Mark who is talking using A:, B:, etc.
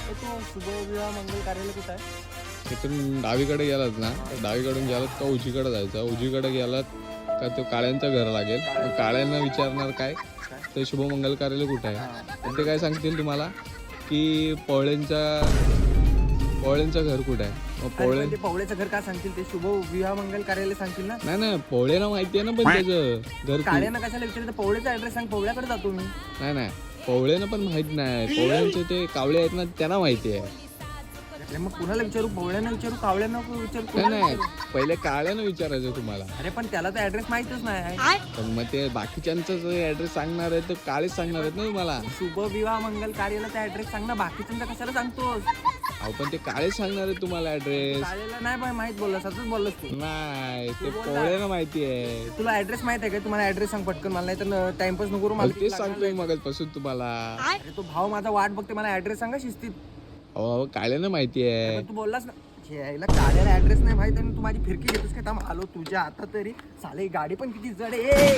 A: तो शुभविवाह मंगल कार्यालय कुठं आहे?
B: इथून डावीकडे गेलात ना तर डावीकडून गेलात का उजवीकडे जायचं. उजवीकडे गेलात का तो काळ्यांचं घर लागेल. मग काळ्यांना विचारणार काय तर शुभमंगल कार्यालय कुठं आहे तर ते काय सांगतील तुम्हाला की पवळ्यांचं घर कुठं आहे. मग
A: आणि पण ते पवळेचं घर का सांगतील? ते शुभ विवाह मंगल कार्यालय सांगतील ना.
B: नाही पवळेला माहिती आहे ना पण त्याचं घर
A: काळ्यानं कशाला विचारलं? पवळेचा ऍड्रेस सांग, पवळ्याकडे जातो मी.
B: नाही पवळेनं पण माहित नाही. पवळ्यांचे ते कावळे आहेत ना त्यांना माहिती आहे.
A: अरे मग कुणाला विचारू? पवळ्यानं विचारू, कावळ्यानं विचारू,
B: नाही
A: कुणाला
B: नाही
A: विचारू?
B: पहिले काळ्यानं विचारायचं तुम्हाला.
A: अरे पण त्याला तर ऍड्रेस माहितच नाही.
B: पण मग ते बाकीच्यांचं जे ऍड्रेस सांगणार आहे तर काळेच सांगणार आहेत ना तुम्हाला.
A: शुभ विवाह मंगल कार्यालयाचा ऍड्रेस सांग ना, बाकीच्यांचा कशाला सांगतोस?
B: अहो पण ते काळेच सांगणार आहेत तुम्हाला ऍड्रेस.
A: काळेला नाही बाय माहित, बोलला सतत बोललास तू.
B: नाही ते पवळेनं माहिती आहे.
A: तुला ऍड्रेस माहित आहे का? तुम्हाला ऍड्रेस सांग पटकन, मला नाही तर टाइमपास नको करू. मला
B: तेच सांगतोय मगाचपासून तुम्हाला.
A: अरे तो भाव माझा वाट बघते, मला ऍड्रेस सांगा शिस्तीत.
B: अहो काळ्यानं माहिती आहे.
A: पण तू बोललास ना यायला काढायला ऍड्रेस नाही माहित आणि तू माझी फिरकी घेतोस का? थांब आलो तुझ्या आता तरी. साले गाडी पण किती जड आहे.